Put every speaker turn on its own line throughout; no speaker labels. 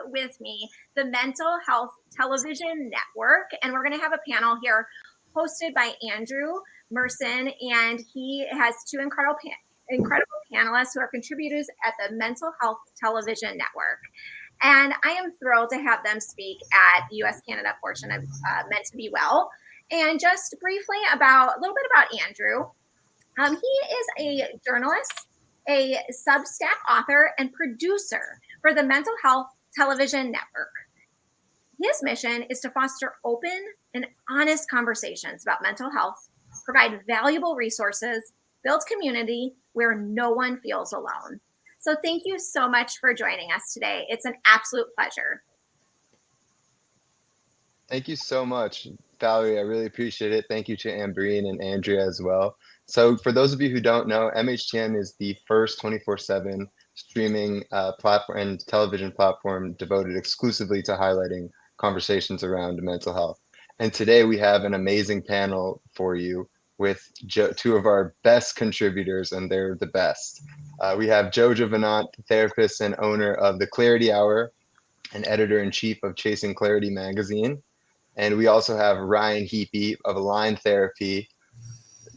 with me the Mental Health Television Network, and we're going to have a panel here hosted by Andrew Mercein, and he has two incredible panelists who are contributors at the Mental Health Television Network. And I am thrilled to have them speak at the US-Canada portion of Meant to Be Well. And just briefly a little bit about Andrew. He is a journalist, a Substack author, and producer for the Mental Health Television Network. His mission is to foster open and honest conversations about mental health, provide valuable resources, build community where no one feels alone. So thank you so much for joining us today. It's an absolute pleasure.
Thank you so much, Valerie. I really appreciate it. Thank you to Ambreen and Andrea as well. So for those of you who don't know, MHTN is the first 24/7 streaming platform and television platform devoted exclusively to highlighting conversations around mental health. And today we have an amazing panel for you with two of our best contributors, and they're the best. We have JoJo Venant, therapist and owner of The Clarity Hour and editor-in-chief of Chasing Clarity magazine. And we also have Ryan Heapy of Align Therapy.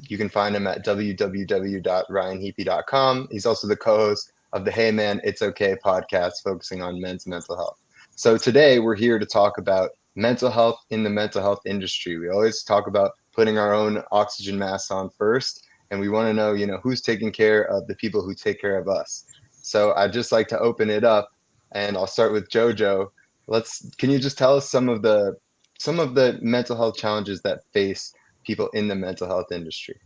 You can find him at www.ryanheapy.com. He's also the co-host of the Hey Man, It's Okay podcast, focusing on men's mental health. So today we're here to talk about mental health in the mental health industry. We always talk about putting our own oxygen masks on first, and we want to know, who's taking care of the people who take care of us. So I'd just like to open it up, and I'll start with JoJo. Can you just tell us some of the mental health challenges that face people in the mental health industry?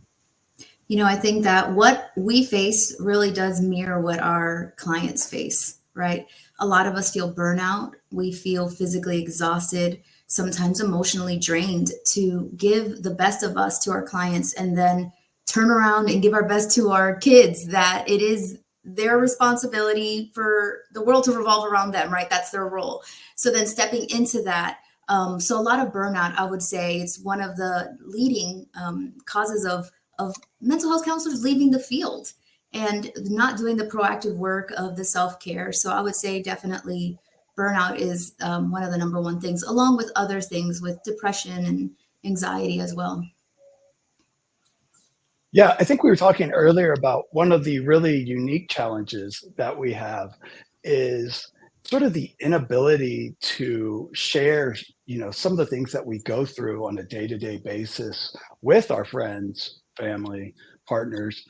I think that what we face really does mirror what our clients face, right? A lot of us feel burnout. We feel physically exhausted, sometimes emotionally drained to give the best of us to our clients and then turn around and give our best to our kids, that it is their responsibility for the world to revolve around them, right? That's their role. So then stepping into that, so a lot of burnout, I would say, it's one of the leading causes of mental health counselors leaving the field and not doing the proactive work of the self-care. So I would say definitely burnout is one of the number one things, along with other things with depression and anxiety as well.
Yeah, I think we were talking earlier about one of the really unique challenges that we have is sort of the inability to share, some of the things that we go through on a day-to-day basis with our friends, family, partners.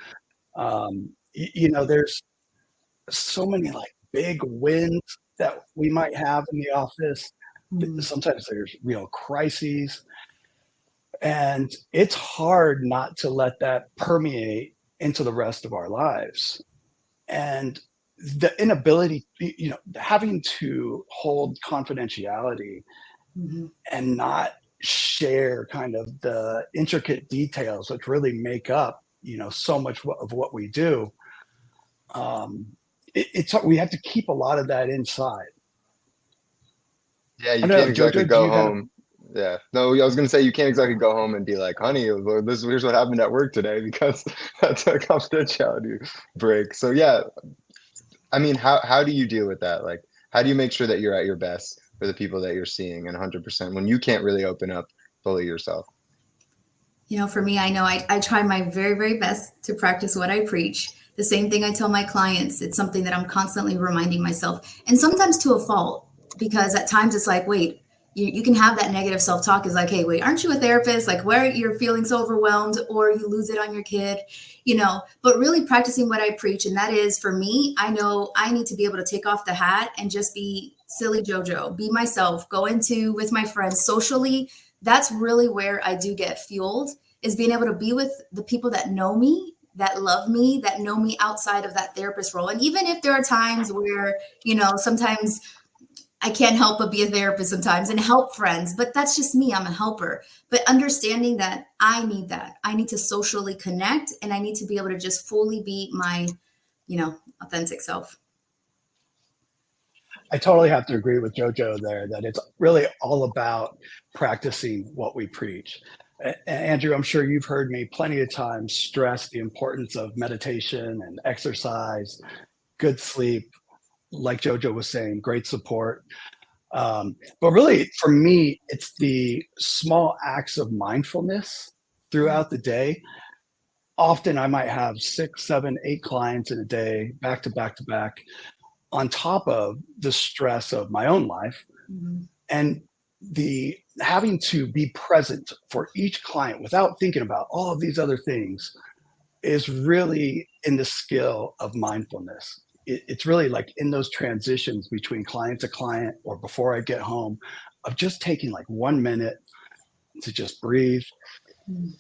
There's so many big wins that we might have in the office. Sometimes there's real crises. And it's hard not to let that permeate into the rest of our lives. And the inability, having to hold confidentiality and not share kind of the intricate details which really make up, so much of what we do. We have to keep a lot of that inside.
Yeah, you can't exactly go home. Yeah, no, I was going to say you can't exactly go home and be like, honey, here's what happened at work today, because that's a confidentiality break. So yeah, I mean, how do you deal with that? Like, how do you make sure that you're at your best for the people that you're seeing and 100% when you can't really open up fully yourself?
For me, I know I try my very, very best to practice what I preach. The same thing I tell my clients. It's something that I'm constantly reminding myself, and sometimes to a fault, because at times it's like, wait, you can have that negative self-talk is like, hey, wait, aren't you a therapist? Like, where you're feeling so overwhelmed, or you lose it on your kid, but really practicing what I preach. And that is, for me, I know I need to be able to take off the hat and just be silly JoJo, be myself, go into with my friends socially. That's really where I do get fueled, is being able to be with the people that know me, that love me, that know me outside of that therapist role. And even if there are times where, sometimes I can't help but be a therapist sometimes and help friends, but that's just me. I'm a helper. But understanding that I need that. I need to socially connect, and I need to be able to just fully be my, authentic self.
I totally have to agree with JoJo there, that it's really all about practicing what we preach. Andrew, I'm sure you've heard me plenty of times stress the importance of meditation and exercise, good sleep, like JoJo was saying, great support. But really, for me, it's the small acts of mindfulness throughout the day. Often I might have 6, 7, 8 clients in a day, back to back to back, on top of the stress of my own life.
Mhm.
And the having to be present for each client without thinking about all of these other things is really in the skill of mindfulness. It's really like in those transitions between client to client or before I get home, of just taking like 1 minute to just breathe,
Mm.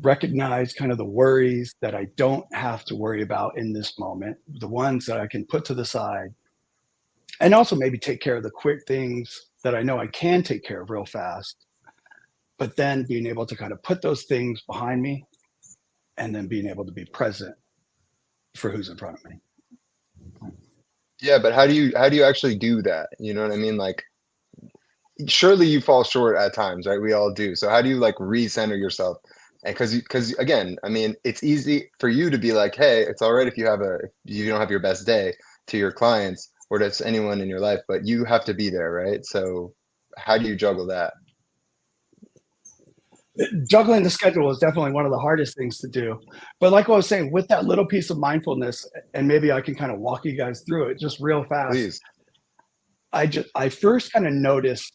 recognize kind of the worries that I don't have to worry about in this moment, the ones that I can put to the side, and also maybe take care of the quick things that I know I can take care of real fast, but then being able to kind of put those things behind me and then being able to be present for who's in front of me.
Yeah, but how do you actually do that? You know what I mean? Like, surely you fall short at times, right? We all do. So how do you like recenter yourself? And because again, I mean, it's easy for you to be like, hey, it's all right if you don't have your best day to your clients or to anyone in your life, but you have to be there, right? So how do you juggle that?
Juggling the schedule is definitely one of the hardest things to do. But like I was saying, with that little piece of mindfulness, and maybe I can kind of walk you guys through it just real fast.
Please.
I first kind of notice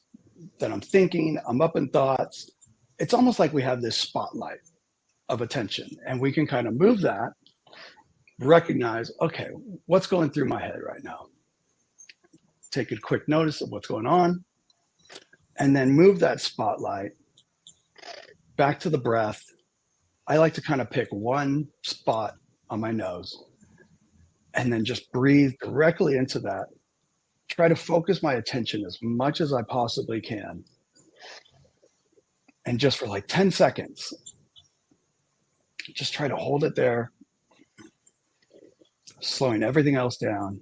that I'm thinking, I'm up in thoughts. It's almost like we have this spotlight of attention, and we can kind of move that, recognize, okay, what's going through my head right now? Take a quick notice of what's going on, and then move that spotlight back to the breath. I like to kind of pick one spot on my nose and then just breathe directly into that. Try to focus my attention as much as I possibly can. And just for like 10 seconds, just try to hold it there, slowing everything else down.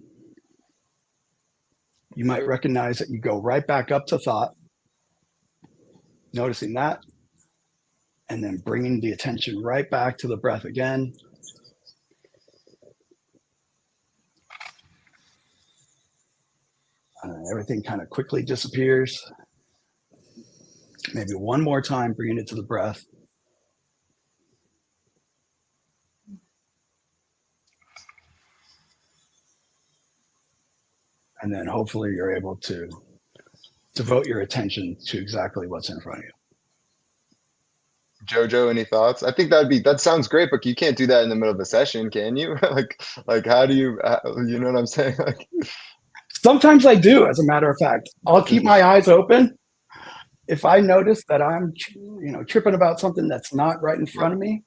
You might recognize that you go right back up to thought, noticing that, and then bringing the attention right back to the breath again. And everything kind of quickly disappears. Maybe one more time, bringing it to the breath. And then hopefully you're able to devote your attention to exactly what's in front of you.
JoJo, any thoughts? I think that sounds great, but you can't do that in the middle of a session, can you? like how do you, you know what I'm saying? Like,
sometimes I do, as a matter of fact. I'll keep my eyes open. If I notice that I'm, tripping about something that's not right in front of me,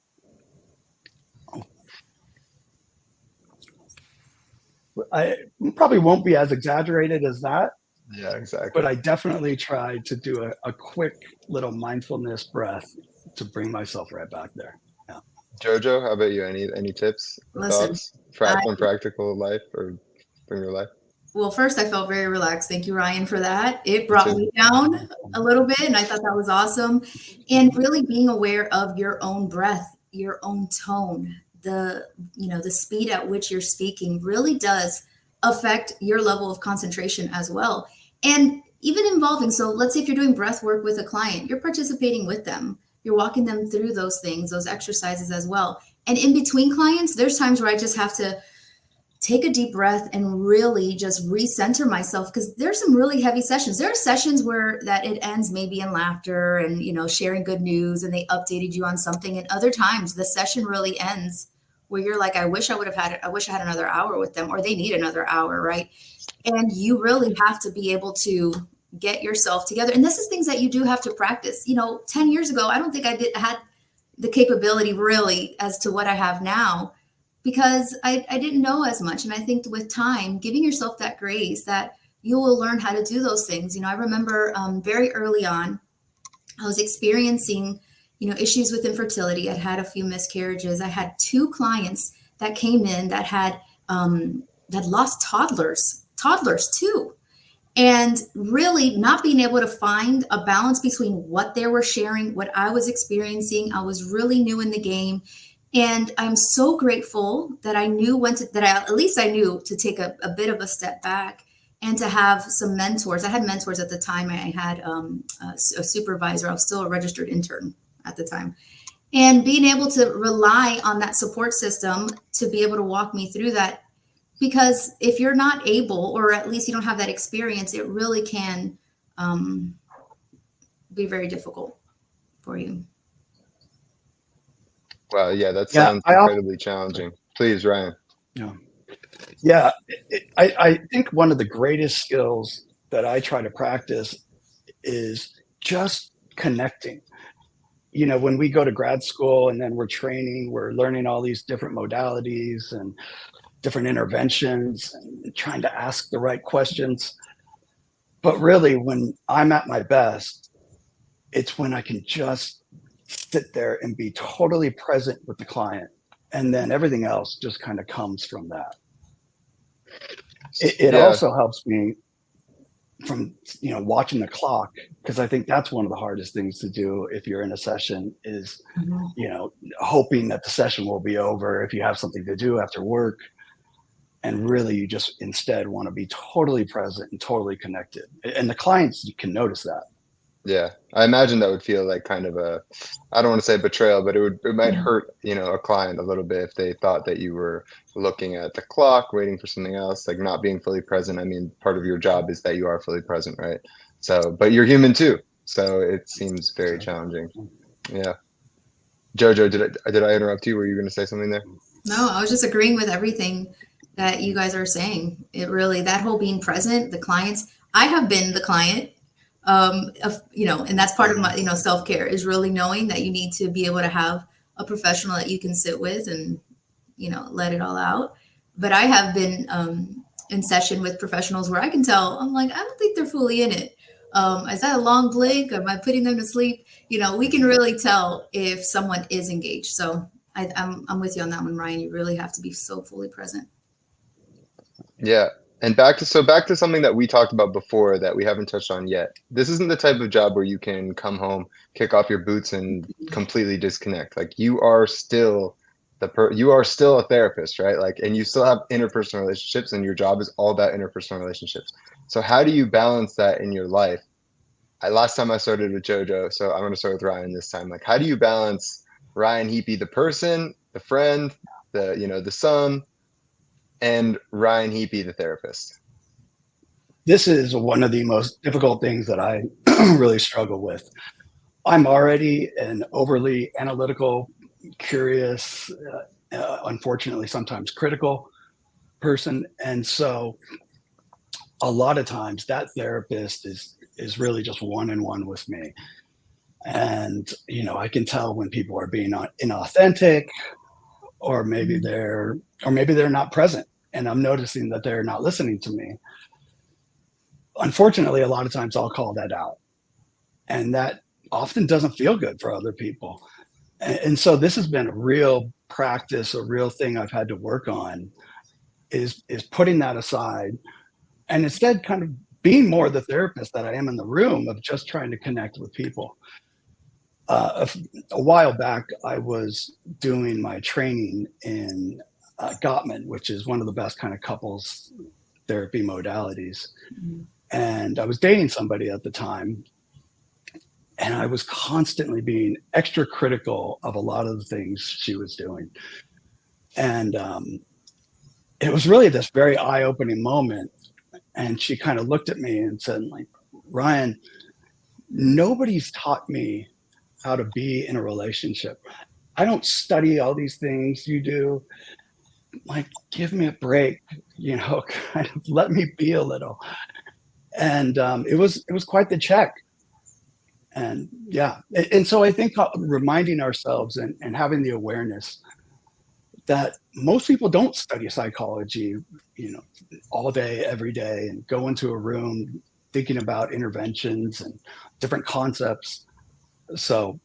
I probably won't be as exaggerated as that.
yeah, exactly.
But I definitely try to do a quick little mindfulness breath to bring myself right back there. Yeah.
JoJo, how about you? Any tips,
Listen,
thoughts from practical life or from your life?
Well, first, I felt very relaxed. Thank you, Ryan, for that. It brought me down a little bit, and I thought that was awesome. And really being aware of your own breath, your own tone, the speed at which you're speaking really does affect your level of concentration as well. And even involving, so let's say if you're doing breath work with a client, you're participating with them. You're walking them through those things, those exercises as well. And in between clients, there's times where I just have to take a deep breath and really just recenter myself, because there's some really heavy sessions. There are sessions where that it ends maybe in laughter and, sharing good news and they updated you on something. And other times the session really ends where you're like, I wish I had another hour with them, or they need another hour. Right. And you really have to be able to get yourself together. And this is things that you do have to practice. 10 years ago, I don't think I had the capability really as to what I have now, because I didn't know as much. And I think with time, giving yourself that grace that you will learn how to do those things. I remember very early on, I was experiencing, issues with infertility. I'd had a few miscarriages. I had 2 clients that came in that had lost toddlers too. And really not being able to find a balance between what they were sharing, what I was experiencing. I was really new in the game. And I'm so grateful that I knew when to, that I, at least I knew to take a bit of a step back and to have some mentors. I had mentors at the time. I had a supervisor. I was still a registered intern at the time. And being able to rely on that support system to be able to walk me through that. Because if you're not able, or at least you don't have that experience, it really can be very difficult for you.
Wow, yeah, that
Yeah,
sounds incredibly challenging. Please, Ryan.
Yeah, I think one of the greatest skills that I try to practice is just connecting. You know, when we go to grad school and then we're training, we're learning all these different modalities and different interventions and trying to ask the right questions. But really, when I'm at my best, it's when I can just sit there and be totally present with the client. And then everything else just kind of comes from that. It
Yeah.
also helps me from, you know, watching the clock, because I think that's one of the hardest things to do if you're in a session is, you know, hoping that the session will be over if you have something to do after work. And really, you just instead want to be totally present and totally connected. And the clients, you can notice that.
Yeah, I imagine that would feel like kind of a, I don't want to say betrayal, but it might hurt, you know, a client a little bit if they thought that you were looking at the clock, waiting for something else, like not being fully present. I mean, part of your job is that you are fully present, right? So, but you're human too. So it seems very challenging. Yeah. JoJo, did I interrupt you? Were you going to say something there?
No, I was just agreeing with everything that you guys are saying. It really, that whole being present, the clients, I have been the client, you know, and that's part of my, you know, self-care is really knowing that you need to be able to have a professional that you can sit with and, you know, let it all out. But I have been in session with professionals where I can tell, I'm like, I don't think they're fully in it. Is that a long blink? Am I putting them to sleep? You know, we can really tell if someone is engaged. So I'm with you on that one, Ryan. You really have to be so fully present.
Yeah. And back to something that we talked about before that we haven't touched on yet. This isn't the type of job where you can come home, kick off your boots and completely disconnect. Like you are still you are still a therapist, right? Like, and you still have interpersonal relationships and your job is all about interpersonal relationships. So how do you balance that in your life? Last time I started with JoJo, so I'm going to start with Ryan this time. Like, how do you balance Ryan Heapy, the person, the friend, the, you know, the son, and Ryan Heapy, the therapist?
This is one of the most difficult things that I really struggle with. I'm already an overly analytical, curious, unfortunately, sometimes critical person. And so a lot of times that therapist is really just one-on-one with me. And, you know, I can tell when people are being inauthentic, or maybe they're not present. And I'm noticing that they're not listening to me. Unfortunately, a lot of times I'll call that out. And that often doesn't feel good for other people. And so this has been a real practice, a real thing I've had to work on is putting that aside and instead kind of being more the therapist that I am in the room of just trying to connect with people. A while back, I was doing my training in Gottman, which is one of the best kind of couples therapy modalities. And I was dating somebody at the time, and I was constantly being extra critical of a lot of the things she was doing. And it was really this very eye-opening moment. And she kind of looked at me and said, like, Ryan, nobody's taught me how to be in a relationship. I don't study all these things you do. Like, give me a break, you know, kind of let me be a little. And it was quite the check. And yeah, and so I think reminding ourselves and having the awareness that most people don't study psychology, you know, all day, every day, and go into a room thinking about interventions and different concepts. So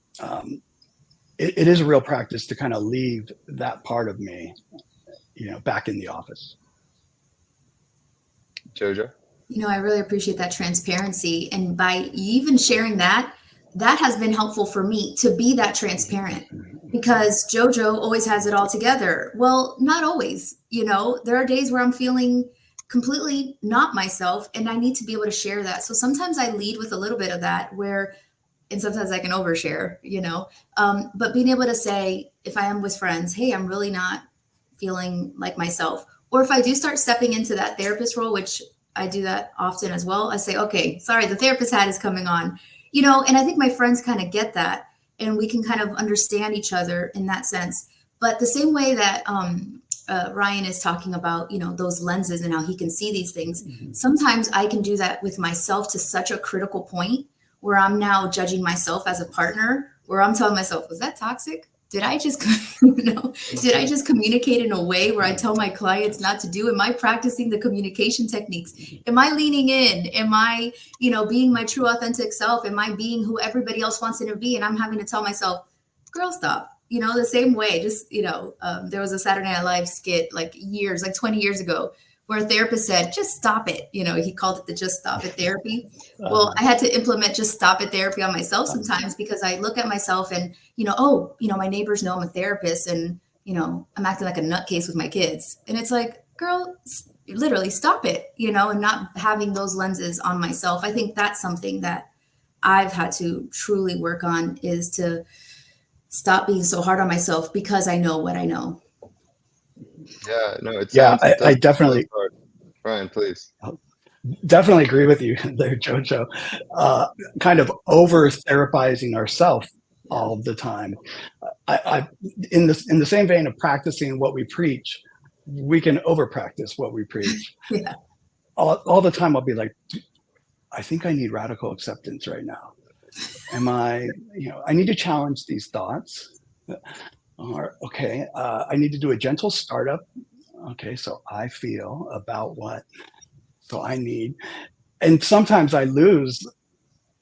it is a real practice to kind of leave that part of me, you know, back in the office.
JoJo?
You know, I really appreciate that transparency. And by even sharing that, that has been helpful for me to be that transparent. because JoJo always has it all together. Well, not always. There are days where I'm feeling completely not myself, and I need to be able to share that. So sometimes I lead with a little bit of that, and sometimes I can overshare, but being able to say, if I am with friends, hey, I'm really not feeling like myself. Or if I do start stepping into that therapist role, which I do that often as well, I say, okay, sorry, the therapist hat is coming on, and I think my friends kind of get that, and we can kind of understand each other in that sense. But the same way that Ryan is talking about, those lenses and how he can see these things, sometimes I can do that with myself to such a critical point where I'm now judging myself as a partner, where I'm telling myself, was that toxic? Did I just, did I just communicate in a way where I tell my clients not to do? Am I practicing the communication techniques? Am I leaning in? Am I, being my true authentic self? Am I being who everybody else wants it to be? And I'm having to tell myself, girl, stop. The same way, just, there was a Saturday Night Live skit like 20 years ago, where a therapist said, just stop it. He called it the just stop it therapy. Well, I had to implement just stop it therapy on myself sometimes, because I look at myself and, my neighbors know I'm a therapist, and, I'm acting like a nutcase with my kids. And it's like, girl, literally stop it, and not having those lenses on myself. I think that's something that I've had to truly work on, is to stop being so hard on myself, because I know what I know.
Yeah, no,
I definitely,
Ryan, please.
Definitely agree with you there, JoJo. Kind of over therapizing ourselves all the time. I in the same vein of practicing what we preach, we can over practice what we preach.
Yeah.
All the time I'll be like, I think I need radical acceptance right now. I need to challenge these thoughts. Or, okay, I need to do a gentle startup. Okay, so I feel about what, so I need, and sometimes I lose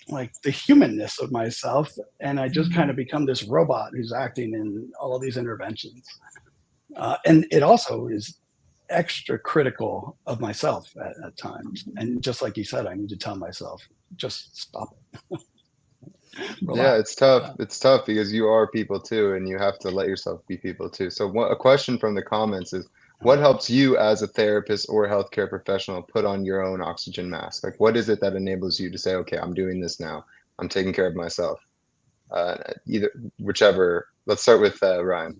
like the humanness of myself, and I just kind of become this robot who's acting in all of these interventions. And it also is extra critical of myself at times. And just like you said, I need to tell myself, just stop it.
Yeah, it's tough. It's tough because you are people too, and you have to let yourself be people too. So a question from the comments is, what helps you as a therapist or healthcare professional put on your own oxygen mask? Like, what is it that enables you to say, okay, I'm doing this now. I'm taking care of myself. Whichever. Let's start with Ryan.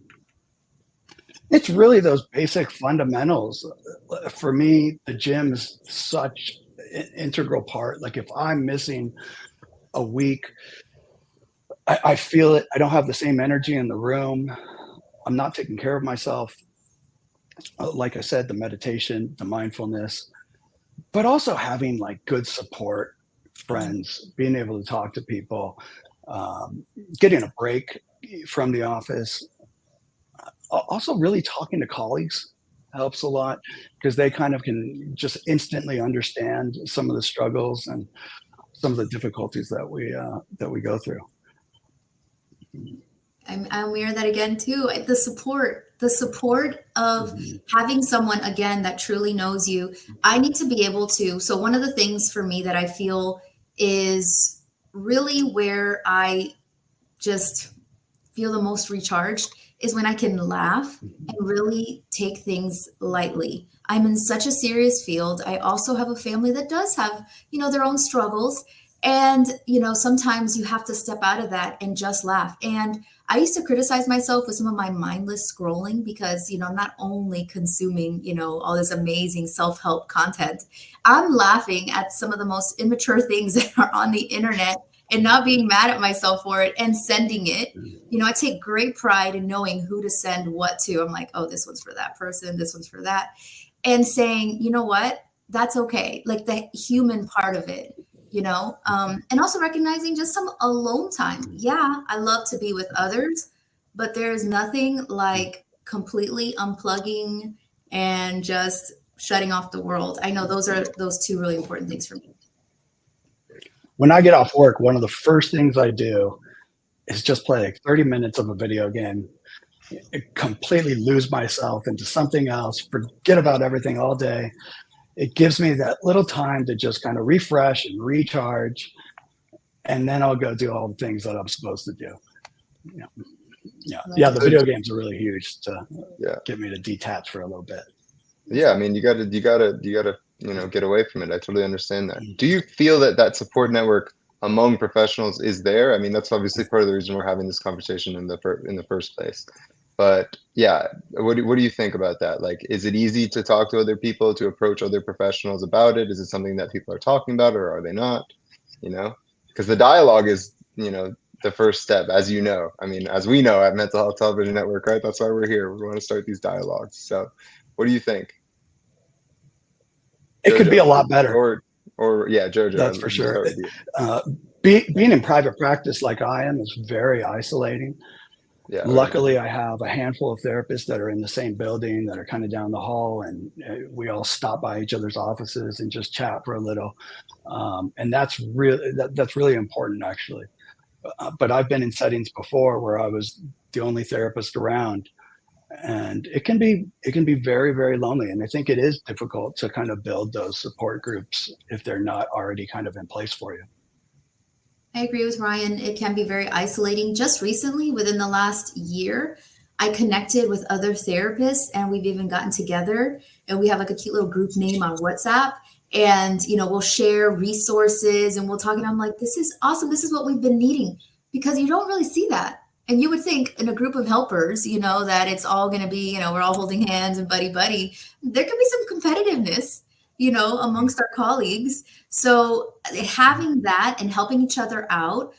It's really those basic fundamentals. For me, the gym is such an integral part. Like if I'm missing a week, I feel it. I don't have the same energy in the room. I'm not taking care of myself. Like I said, the meditation, the mindfulness, but also having like good support, friends, being able to talk to people, getting a break from the office. Also really talking to colleagues helps a lot, because they kind of can just instantly understand some of the struggles and some of the difficulties that we go through.
I'll mirror that again too. The support of having someone again that truly knows you. I need to be able to. So one of the things for me that I feel is really where I just feel the most recharged is when I can laugh and really take things lightly. I'm in such a serious field. I also have a family that does have, their own struggles. And, sometimes you have to step out of that and just laugh. And I used to criticize myself with some of my mindless scrolling because, I'm not only consuming, all this amazing self-help content, I'm laughing at some of the most immature things that are on the internet and not being mad at myself for it and sending it. I take great pride in knowing who to send what to. I'm like, oh, this one's for that person. This one's for that. And saying, you know what, that's okay. Like the human part of it. And also recognizing just some alone time. Yeah, I love to be with others, but there's nothing like completely unplugging and just shutting off the world. I know those two really important things for me.
When I get off work, one of the first things I do is just play like 30 minutes of a video game, completely lose myself into something else, forget about everything all day. It gives me that little time to just kind of refresh and recharge, and then I'll go do all the things that I'm supposed to do. Yeah, the video games are really huge to get me to detach for a little bit.
Yeah, I mean, you gotta, get away from it. I totally understand that. Do you feel that support network among professionals is there? I mean, that's obviously part of the reason we're having this conversation in the first place. But yeah, what do you think about that? Like, is it easy to talk to other people, to approach other professionals about it? Is it something that people are talking about, or are they not? Because the dialogue is, the first step, as you know. I mean, as we know at Mental Health Television Network, right? That's why we're here. We want to start these dialogues. So, what do you think?
It could be a lot better.
Or yeah, JoJo.
That's for sure. Being in private practice like I am is very isolating.
Yeah.
Luckily, I have a handful of therapists that are in the same building that are kind of down the hall, and we all stop by each other's offices and just chat for a little. And that's really important, actually. But I've been in settings before where I was the only therapist around, and it can be very, very lonely. And I think it is difficult to kind of build those support groups if they're not already kind of in place for you.
I agree with Ryan. It can be very isolating. Just recently, within the last year, I connected with other therapists, and we've even gotten together, and we have like a cute little group name on WhatsApp. And, we'll share resources and we'll talk. And I'm like, this is awesome. This is what we've been needing, because you don't really see that. And you would think in a group of helpers, that it's all going to be, we're all holding hands and buddy. There can be some competitiveness, amongst our colleagues. So having that and helping each other out.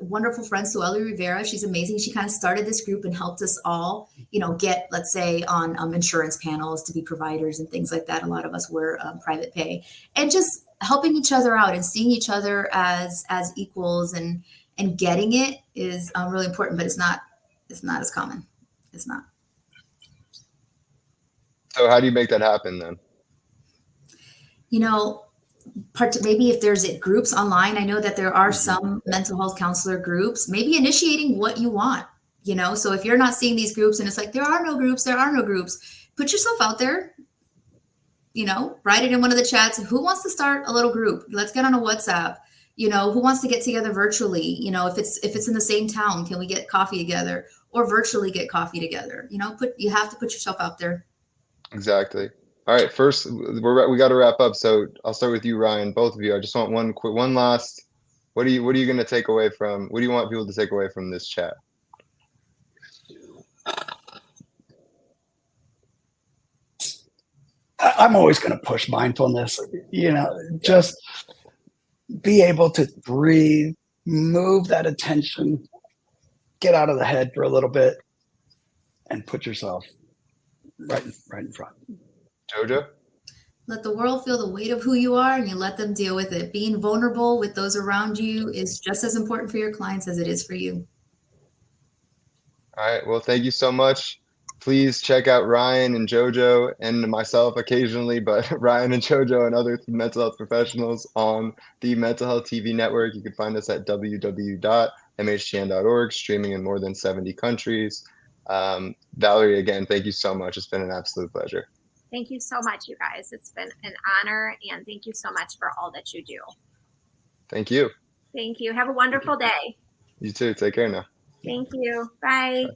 Wonderful friend, Sueli Rivera, she's amazing. She kind of started this group and helped us all, get, let's say, on insurance panels to be providers and things like that. A lot of us were private pay, and just helping each other out and seeing each other as equals and getting it is really important, but it's not as common. It's not.
So how do you make that happen then?
Maybe if there's groups online, I know that there are some mental health counselor groups, maybe initiating what you want, so if you're not seeing these groups and it's like, there are no groups, put yourself out there, write it in one of the chats. Who wants to start a little group? Let's get on a WhatsApp. Who wants to get together virtually? If it's in the same town, can we get coffee together, or virtually get coffee together? You have to put yourself out there.
Exactly. All right, first we got to wrap up. So I'll start with you, Ryan. Both of you. I just want one last. What are you going to take away from? What do you want people to take away from this chat?
I'm always going to push mindfulness. Just be able to breathe, move that attention, get out of the head for a little bit, and put yourself right in front.
JoJo?
Let the world feel the weight of who you are, and you let them deal with it. Being vulnerable with those around you is just as important for your clients as it is for you.
All right. Well, thank you so much. Please check out Ryan and JoJo and myself occasionally, but Ryan and JoJo and other mental health professionals on the Mental Health TV network. You can find us at www.mhtn.org, streaming in more than 70 countries. Valerie, again, thank you so much. It's been an absolute pleasure.
Thank you so much, you guys. It's been an honor, and thank you so much for all that you do.
Thank you.
Thank you. Have a wonderful day.
You too. Take care now.
Thank you. Bye.
Bye.